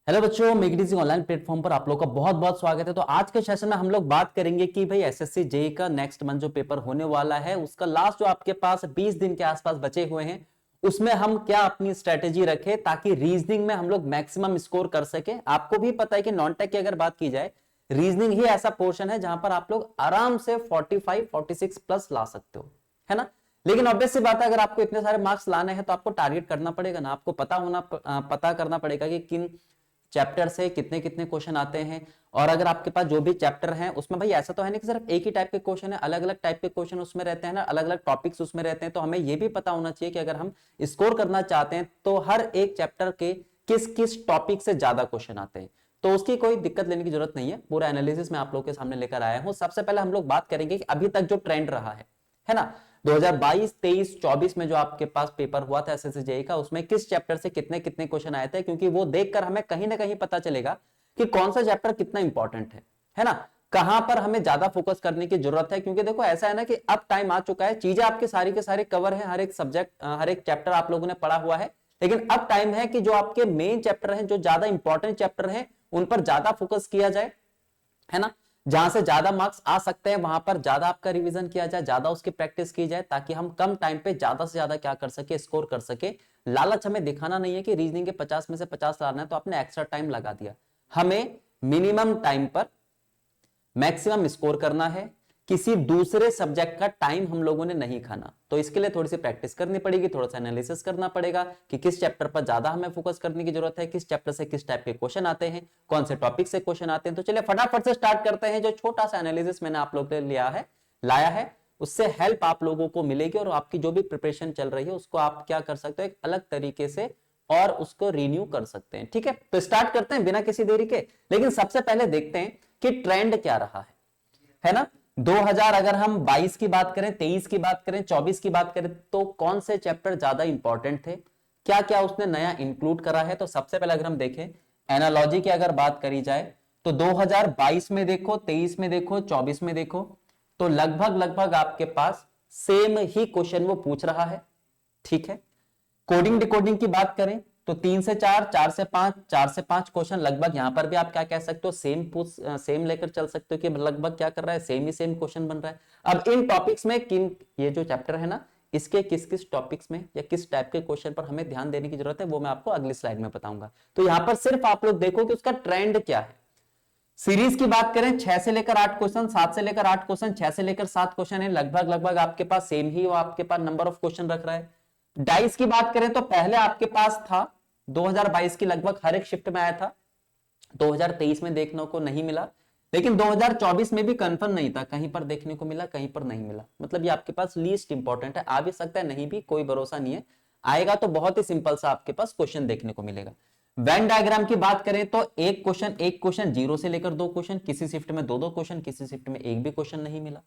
Hello बच्चों, make online platform पर आप लोग का बहुत बहुत स्वागत है। तो आज के सेशन में हम लोग बात करेंगे कि भाई एसएससी जेई का नेक्स्ट मंथ जो पेपर होने वाला है उसका लास्ट जो आपके पास 20 दिन के आसपास बचे हुए हैं उसमें हम क्या अपनी स्ट्रेटेजी रखें ताकि रीजनिंग में हम लोग मैक्सिमम स्कोर कर सके। आपको भी पता है कि नॉन टेक की अगर बात की जाए, रीजनिंग ही ऐसा पोर्शन है जहां पर आप लोग आराम से 45 46 प्लस ला सकते हो, है ना। लेकिन ऑब्वियस सी बात है, अगर आपको इतने सारे मार्क्स लाने हैं तो आपको टारगेट करना पड़ेगा ना, आपको पता करना पड़ेगा कि किन चैप्टर से कितने कितने क्वेश्चन आते हैं। और अगर आपके पास जो भी चैप्टर हैं उसमें भाई ऐसा तो है नहीं कि सिर्फ एक ही टाइप के क्वेश्चन है, अलग अलग टाइप के क्वेश्चन उसमें रहते हैं ना, अलग अलग टॉपिक्स उसमें रहते हैं। तो हमें यह भी पता होना चाहिए कि अगर हम स्कोर करना चाहते हैं तो हर एक चैप्टर के किस किस टॉपिक से ज्यादा क्वेश्चन आते हैं। तो उसकी कोई दिक्कत लेने की जरूरत नहीं है, पूरा एनालिसिस मैं आप लोग के सामने लेकर आया हूं। सबसे पहले हम लोग बात करेंगे कि अभी तक जो ट्रेंड रहा है ना, 2022, 23, 24 में जो आपके पास पेपर हुआ था एसएससी जेईई का, उसमें किस चैप्टर से कितने कितने क्वेश्चन आए थे, क्योंकि वो देखकर हमें कहीं ना कहीं पता चलेगा कि कौन सा चैप्टर कितना इंपॉर्टेंट है ना, कहां पर हमें ज्यादा फोकस करने की जरूरत है। क्योंकि देखो ऐसा है ना कि अब टाइम आ चुका है, चीजें आपके सारी के सारे कवर है, हर एक सब्जेक्ट हर एक चैप्टर आप लोगों ने पढ़ा हुआ है, लेकिन अब टाइम है कि जो आपके मेन चैप्टर हैं, जो ज्यादा इंपॉर्टेंट चैप्टर हैं, उन पर ज्यादा फोकस किया जाए, है ना। जहां से ज्यादा मार्क्स आ सकते हैं वहां पर ज्यादा आपका रिवीजन किया जाए, ज्यादा उसकी प्रैक्टिस की जाए, ताकि हम कम टाइम पे ज्यादा से ज्यादा क्या कर सके, स्कोर कर सके। लालच हमें दिखाना नहीं है कि रीजनिंग के 50 में से 50 लाना है तो आपने एक्स्ट्रा टाइम लगा दिया। हमें मिनिमम टाइम पर मैक्सिमम स्कोर करना है, किसी दूसरे सब्जेक्ट का टाइम हम लोगों ने नहीं खाना। तो इसके लिए थोड़ी सी प्रैक्टिस करनी पड़ेगी, थोड़ा सा एनालिसिस करना पड़ेगा कि किस चैप्टर पर ज्यादा हमें फोकस करने की जरूरत है, किस चैप्टर से किस टाइप के क्वेश्चन आते हैं, कौन से टॉपिक से क्वेश्चन आते हैं। तो चलिए फटाफट से स्टार्ट करते हैं। जो छोटा सा एनालिसिस मैंने आप लोग के लिए लाया है, उससे हेल्प आप लोगों को मिलेगी और आपकी जो भी प्रिपरेशन चल रही है उसको आप क्या कर सकते हो, एक अलग तरीके से और उसको रिन्यू कर सकते हैं। ठीक है, तो स्टार्ट करते हैं बिना किसी देरी के। लेकिन सबसे पहले देखते हैं कि ट्रेंड क्या रहा है ना। 2000 अगर हम 22 की बात करें, 23 की बात करें, 24 की बात करें, तो कौन से चैप्टर ज्यादा इंपॉर्टेंट थे, क्या क्या उसने नया इंक्लूड करा है। तो सबसे पहले अगर हम देखें एनालॉजी की अगर बात करी जाए, तो 2022 में देखो, 23 में देखो, 24 में देखो, तो लगभग लगभग आपके पास सेम ही क्वेश्चन वो पूछ रहा है। ठीक है, कोडिंग डिकोडिंग की बात करें तो 3 से 4, 4 से 5, 4 से 5 क्वेश्चन लगभग यहां पर भी आप क्या कह सकते हो, सेम लेकर चल सकते हो कि लगभग क्या कर रहा है, सेम ही सेम क्वेश्चन बन रहा है। अब इन टॉपिक्स में किन, ये जो चैप्टर है ना, इसके किस किस टॉपिक्स में या किस टाइप के क्वेश्चन पर हमें ध्यान देने की जरूरत है वो मैं आपको अगली स्लाइड में बताऊंगा। तो यहां पर सिर्फ आप लोग देखो कि उसका ट्रेंड क्या है। सीरीज की बात करें, 6 से लेकर 8 क्वेश्चन, 7 से लेकर 8 क्वेश्चन, 6 से लेकर 7 क्वेश्चन है, लगभग लगभग आपके पास सेम ही वो आपके पास नंबर ऑफ क्वेश्चन रख रहा है। डाइस की बात करें तो पहले आपके पास था 2022 की लगभग हर एक शिफ्ट में आया था, 2023 में देखने को नहीं मिला, लेकिन 2024 में भी कंफर्म नहीं था, कहीं पर देखने को मिला कहीं पर नहीं मिला। मतलब ये आपके पास लीस्ट इंपॉर्टेंट है, आ भी सकता है नहीं भी, कोई भरोसा नहीं है। आएगा तो बहुत ही सिंपल सा आपके पास क्वेश्चन देखने को मिलेगा। वेन डायग्राम की बात करें तो एक क्वेश्चन 0 से लेकर 2 क्वेश्चन, किसी शिफ्ट में 2 2 क्वेश्चन, किसी शिफ्ट में एक भी क्वेश्चन नहीं मिला।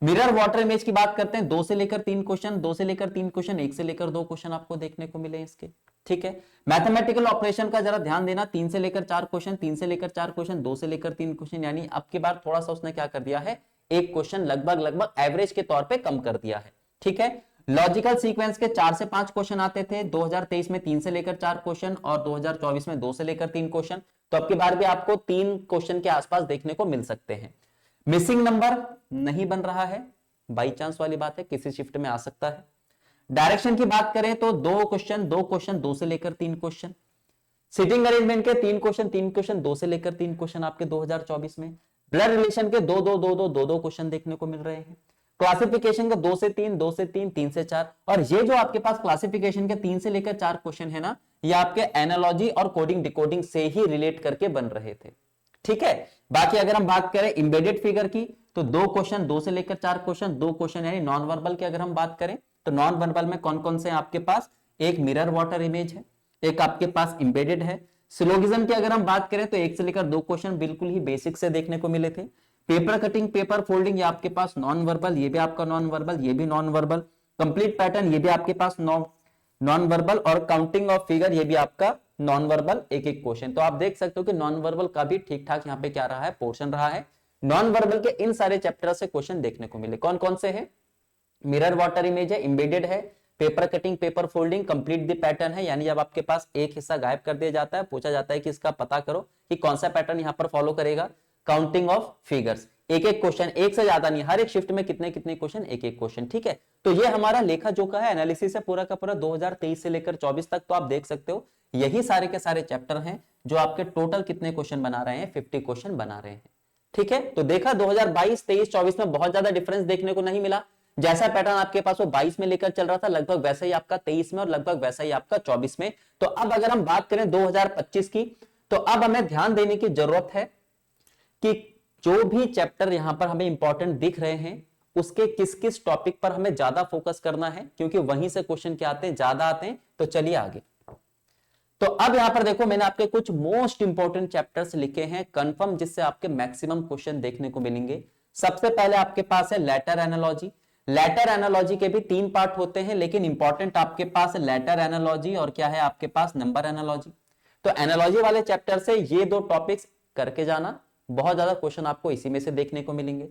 मिरर वाटर इमेज की बात करते हैं, 2 से लेकर 3 क्वेश्चन, 2 से लेकर 3 क्वेश्चन, 1 से लेकर 2 क्वेश्चन आपको देखने को मिले इसके। ठीक है, मैथमेटिकल ऑपरेशन का जरा ध्यान देना, 3 से लेकर 4 क्वेश्चन, 3 से लेकर 4 क्वेश्चन, 2 से लेकर 3 क्वेश्चन, यानी अब की बार थोड़ा सा उसने क्या कर दिया है, एक क्वेश्चन लगभग लगभग एवरेज के तौर पे कम कर दिया है। ठीक है, लॉजिकल सीक्वेंस के 4 से 5 क्वेश्चन आते थे, 2023 में 3 से लेकर 4 क्वेश्चन और 2024 में 2 से लेकर 3 क्वेश्चन। तो अब की बार भी आपको 3 क्वेश्चन के आसपास देखने को मिल सकते हैं। मिसिंग नंबर नहीं बन रहा है, बाई चांस वाली बात है, किसी शिफ्ट में आ सकता है। डायरेक्शन की बात करें तो 2 क्वेश्चन, 2 से लेकर 3 क्वेश्चन। सिटिंग अरेंजमेंट के 3 क्वेश्चन, 2 से लेकर 3 क्वेश्चन आपके 2024 में। ब्लड रिलेशन के 2 क्वेश्चन देखने को मिल रहे हैं। क्लासिफिकेशन का 2 से 3, 2 से 3, 3 से 4, और ये जो आपके पास क्लासिफिकेशन के 3 से लेकर 4 क्वेश्चन है ना, ये आपके एनालॉजी और कोडिंग डिकोडिंग से ही रिलेट करके बन रहे थे। ठीक है, बाकी अगर हम बात करें इंबेडेड फिगर की, तो 2 क्वेश्चन, 2 से लेकर 4 क्वेश्चन, 2 क्वेश्चन यानी नॉन वर्बल की अगर हम बात करें तो नॉन वर्बल में कौन कौन से आपके पास, एक मिरर वाटर इमेज है, एक आपके पास इंबेडेड है। सिलोगिज्म की अगर हम बात करें तो 1 से लेकर 2 क्वेश्चन बिल्कुल ही बेसिक से देखने को मिले थे। पेपर कटिंग, पेपर फोल्डिंग, ये आपके पास नॉन वर्बल, ये भी आपका नॉन वर्बल, ये भी नॉन वर्बल। कंप्लीट पैटर्न, ये भी आपके पास नॉन वर्बल, और काउंटिंग ऑफ फिगर, ये भी आपका नॉन वर्बल, एक एक क्वेश्चन। तो आप देख सकते हो कि नॉन वर्बल का भी ठीक ठाक यहाँ पे क्या रहा है, पोर्शन रहा है। नॉन वर्बल के इन सारे चैप्टर से क्वेश्चन देखने को मिले, कौन कौन से हैं, मिरर वाटर इमेज है, इंबेडेड है, paper cutting, paper folding, complete the pattern है, यानी जब आपके पास एक हिस्सा गायब कर दिया जाता है, पूछा जाता है कि इसका पता करो कि कौन सा पैटर्न यहां पर फॉलो करेगा। काउंटिंग ऑफ फिगर्स, एक एक क्वेश्चन, एक से ज्यादा नहीं, हर एक शिफ्ट में कितने कितने क्वेश्चन, एक एक क्वेश्चन, ठीक है। तो ये हमारा लेखा जोखा है, एनालिसिस है पूरा का पूरा 2023 से लेकर 24 तक। तो आप देख सकते हो यही सारे के सारे चैप्टर हैं जो आपके टोटल कितने क्वेश्चन बना रहे हैं, 50 क्वेश्चन बना रहे हैं, ठीक है। तो देखा 2022, 23, 24 में बहुत ज्यादा डिफरेंस देखने को नहीं मिला। जैसा पैटर्न आपके पास वो 22 में लेकर चल रहा था, लगभग वैसा ही आपका 23 में और लगभग वैसा ही आपका 24 में। तो अब अगर हम बात करें 2025 की, तो अब हमें ध्यान देने की जरूरत है कि जो भी चैप्टर यहां पर हमें इंपॉर्टेंट दिख रहे हैं उसके किस किस टॉपिक पर हमें ज्यादा फोकस करना है, क्योंकि वहीं से क्वेश्चन क्या आते हैं, ज्यादा आते हैं। तो चलिए आगे। तो अब यहां पर देखो मैंने आपके कुछ मोस्ट इंपॉर्टेंट चैप्टर्स लिखे हैं कंफर्म, जिससे आपके मैक्सिमम क्वेश्चन देखने को मिलेंगे। सबसे पहले आपके पास है लेटर एनालॉजी। लेटर एनालॉजी के भी 3 पार्ट होते हैं, लेकिन इंपॉर्टेंट आपके पास लेटर एनालॉजी और क्या है आपके पास नंबर एनालॉजी। तो एनालॉजी वाले चैप्टर से ये 2 टॉपिक्स करके जाना, बहुत ज्यादा क्वेश्चन आपको इसी में से देखने को मिलेंगे।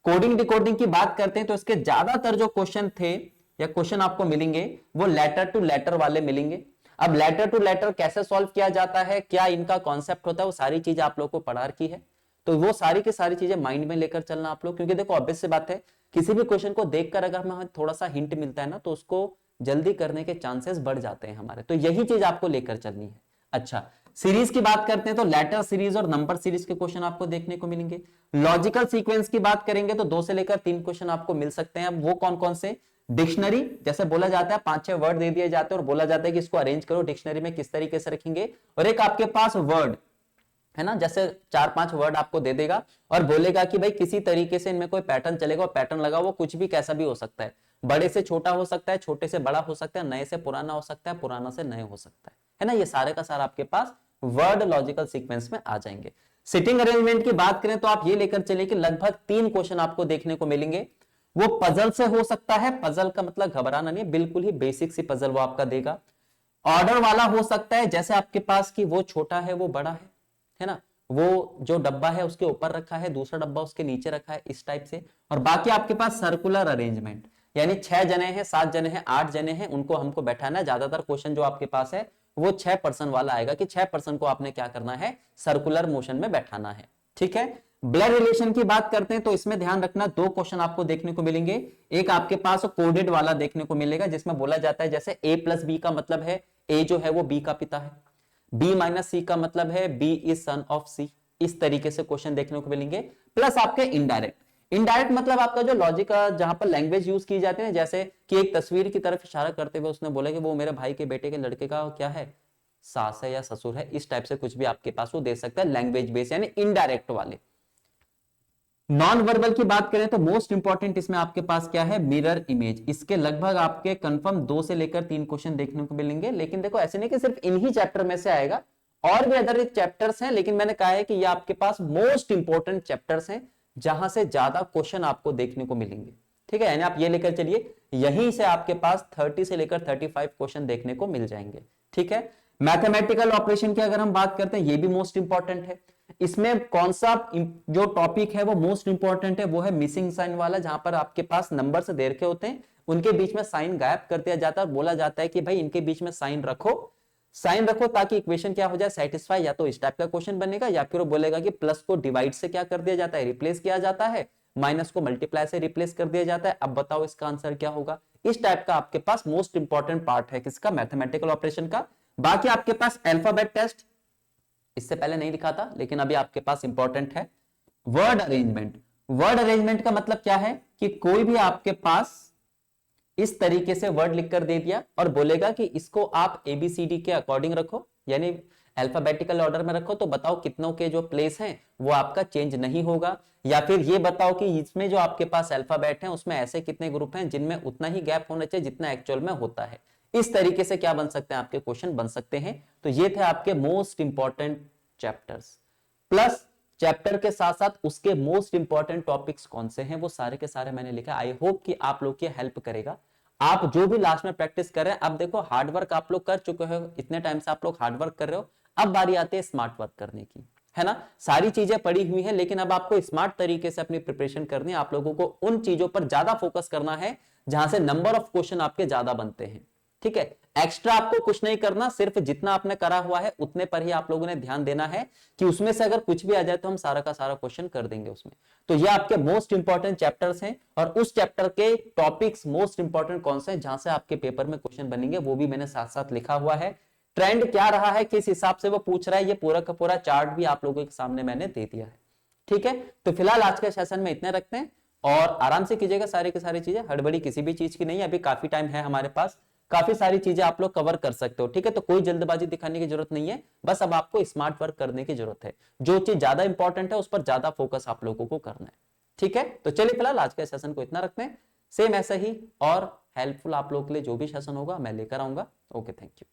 कोडिंग डिकोडिंग की बात करते हैं तो इसके ज्यादातर जो क्वेश्चन थे या क्वेश्चन आपको मिलेंगे वो लेटर टू लेटर वाले मिलेंगे। अब लेटर टू लेटर कैसे सॉल्व किया जाता है, क्या इनका कॉन्सेप्ट होता है, वो सारी चीजें आप लोग को पढ़ा रखी है। तो वो सारी की सारी चीजें माइंड में लेकर चलना आप लोग, क्योंकि देखो ऑब्वियस सी बात है, किसी भी क्वेश्चन को देखकर अगर हमें थोड़ा सा हिंट मिलता है ना, तो उसको जल्दी करने के चांसेस बढ़ जाते हैं हमारे। तो यही चीज आपको लेकर चलनी है। अच्छा, सीरीज की बात करते हैं तो लेटर सीरीज और नंबर सीरीज के क्वेश्चन आपको देखने को मिलेंगे। लॉजिकल सीक्वेंस की बात करेंगे तो 2 से लेकर 3 क्वेश्चन आपको मिल सकते हैं। अब वो कौन कौन से, डिक्शनरी, जैसे बोला जाता है 5-6 वर्ड दे दिए जाते हैं और बोला जाता है कि इसको अरेंज करो डिक्शनरी में, किस तरीके से रखेंगे। और एक आपके पास वर्ड है ना, जैसे 4-5 वर्ड आपको दे देगा और बोलेगा कि भाई किसी तरीके से इनमें कोई पैटर्न चलेगा, और पैटर्न लगा वो कुछ भी कैसा भी हो सकता है, बड़े से छोटा हो सकता है, छोटे से बड़ा हो सकता है, नए से पुराना हो सकता है, पुराना से नए हो सकता है ना। ये सारे का सारा आपके पास वर्ड लॉजिकल सीक्वेंस में आ जाएंगे। सिटिंग अरेंजमेंट की बात करें तो आप ये लेकर चलिए कि लगभग 3 क्वेश्चन आपको देखने को मिलेंगे। वो पजल से हो सकता है, पजल का मतलब घबराना नहीं, बिल्कुल ही बेसिक सी पजल वो आपका देगा। ऑर्डर वाला हो सकता है, जैसे आपके पास कि वो छोटा है वो बड़ा है ना, वो जो डब्बा है उसके ऊपर रखा है, दूसरा डब्बा उसके नीचे रखा है, इस टाइप से। और बाकी आपके पास सर्कुलर अरेंजमेंट, यानी 6 जने हैं, 7 जने हैं, 8 जने हैं, उनको हमको बैठाना है। ज्यादातर क्वेश्चन जो आपके पास है वो 6 पर्सन वाला आएगा कि 6 पर्सन को आपने क्या करना है, सर्कुलर मोशन में बैठाना है, ठीक है। ब्लड रिलेशन की बात करते हैं तो इसमें ध्यान रखना 2 क्वेश्चन आपको देखने को मिलेंगे। एक आपके पास कोडेड वाला देखने को मिलेगा, जिसमें बोला जाता है जैसे A+B का मतलब है A जो है वो B का पिता है, B-C का मतलब है B is son of C। इस तरीके से क्वेश्चन देखने को मिलेंगे। प्लस आपके इनडायरेक्ट मतलब आपका जो लॉजिक का जहां पर लैंग्वेज यूज की जाती है, जैसे कि एक तस्वीर की तरफ इशारा करते हुए उसने बोला कि वो मेरे भाई के बेटे के लड़के का क्या है, सास है या ससुर है, इस टाइप से कुछ भी आपके पास वो दे सकता है, लैंग्वेज बेस यानी इनडायरेक्ट वाले। नॉन वर्बल की बात करें तो मोस्ट इंपॉर्टेंट इसमें आपके पास क्या है, मिरर इमेज। इसके लगभग आपके कंफर्म 2 से लेकर 3 क्वेश्चन देखने को मिलेंगे। लेकिन देखो ऐसे नहीं कि सिर्फ इन्हीं चैप्टर में से आएगा, और भी अदर चैप्टर्स हैं, लेकिन मैंने कहा है कि ये आपके पास मोस्ट इंपॉर्टेंट चैप्टर्स हैं जहां से ज्यादा क्वेश्चन आपको देखने को मिलेंगे, ठीक है। यानी आप ये लेकर चलिए, यहीं से आपके पास 30 से लेकर 35 क्वेश्चन देखने को मिल जाएंगे, ठीक है। मैथमेटिकल ऑपरेशन की अगर हम बात करते हैं, ये भी मोस्ट इंपॉर्टेंट है। इसमें कौन सा जो टॉपिक है वो मोस्ट इंपॉर्टेंट है, वो है मिसिंग साइन वाला, जहां पर आपके पास नंबर से दे रखे होते हैं, उनके बीच में साइन गायब कर दिया जाता है और बोला जाता है कि भाई इनके बीच में साइन रखो ताकि इक्वेशन क्या हो जाए, सेटिस्फाई। या तो इस टाइप का क्वेश्चन बनेगा, या फिर वो बोलेगा कि प्लस को डिवाइड से क्या कर दिया जाता है, रिप्लेस किया जाता है, माइनस को मल्टीप्लाई से रिप्लेस कर दिया जाता है। अब बताओ इसका आंसर क्या होगा। इस टाइप का आपके पास मोस्ट इंपॉर्टेंट पार्ट है किसका, मैथमेटिकल ऑपरेशन का। बाकी आपके पास अल्फाबेट टेस्ट, इससे पहले नहीं लिखा था लेकिन अभी आपके पास इंपॉर्टेंट है। वर्ड अरेंजमेंट का मतलब क्या है कि कोई भी आपके पास इस तरीके से वर्ड लिखकर दे दिया और बोलेगा कि इसको आप ABCD के अकॉर्डिंग रखो, यानी अल्फाबेटिकल ऑर्डर में रखो, तो बताओ कितनों के जो प्लेस हैं वो आपका चेंज नहीं होगा। या फिर ये बताओ कि इसमें जो आपके पास अल्फाबेट हैं उसमें ऐसे कितने ग्रुप हैं जिनमें उतना ही गैप होना चाहिए जितना एक्चुअल में होता है। इस तरीके से क्या बन सकते हैं, आपके क्वेश्चन बन सकते हैं। तो ये थे आपके most important chapters. Plus chapter के साथ साथ उसके मोस्ट इंपॉर्टेंट टॉपिक्स कौन से हैं वो सारे के सारे मैंने लिखा। आई होप कि आप लोग की हेल्प करेगा। आप जो भी लास्ट में प्रैक्टिस कर रहे हैं, अब देखो हार्डवर्क आप लोग कर चुके हो, इतने टाइम से आप लोग हार्डवर्क कर रहे हो, अब बारी आती है स्मार्ट वर्क करने की। है ना। सारी चीजें पड़ी हुई हैं, लेकिन अब आपको स्मार्ट तरीके से अपनी प्रिपरेशन करनी है। आप लोगों को उन चीजों पर ज्यादा फोकस करना है जहां से नंबर ऑफ क्वेश्चन आपके ज्यादा बनते हैं, ठीक है। एक्स्ट्रा आपको कुछ नहीं करना, सिर्फ जितना आपने करा हुआ है उतने पर ही आप लोगों ने ध्यान देना है कि उसमें से अगर कुछ भी आ जाए तो हम सारा का सारा क्वेश्चन कर देंगे उसमें। तो ये आपके मोस्ट इंपॉर्टेंट चैप्टर्स हैं, और उस चैप्टर के टॉपिक्स मोस्ट इंपॉर्टेंट कौन से हैं जहां से आपके पेपर में क्वेश्चन बनेंगे वो भी मैंने साथ साथ लिखा हुआ है। ट्रेंड क्या रहा है, किस हिसाब से वो पूछ रहा है, ये पूरा का पूरा चार्ट भी आप लोगों के सामने मैंने दे दिया है, ठीक है। तो फिलहाल आज के सेशन में इतने रखते हैं, और आराम से कीजिएगा सारी की सारी चीजें, हड़बड़ी किसी भी चीज की नहीं है, अभी काफी टाइम है हमारे पास, काफी सारी चीजें आप लोग कवर कर सकते हो, ठीक है। तो कोई जल्दबाजी दिखाने की जरूरत नहीं है, बस अब आपको स्मार्ट वर्क करने की जरूरत है। जो चीज ज्यादा इंपॉर्टेंट है उस पर ज्यादा फोकस आप लोगों को करना है, ठीक है। तो चलिए फिलहाल आज के सेशन को इतना रखते हैं, सेम ऐसा ही और हेल्पफुल आप लोगों के लिए जो भी सेशन होगा मैं लेकर आऊंगा। Okay, thank you.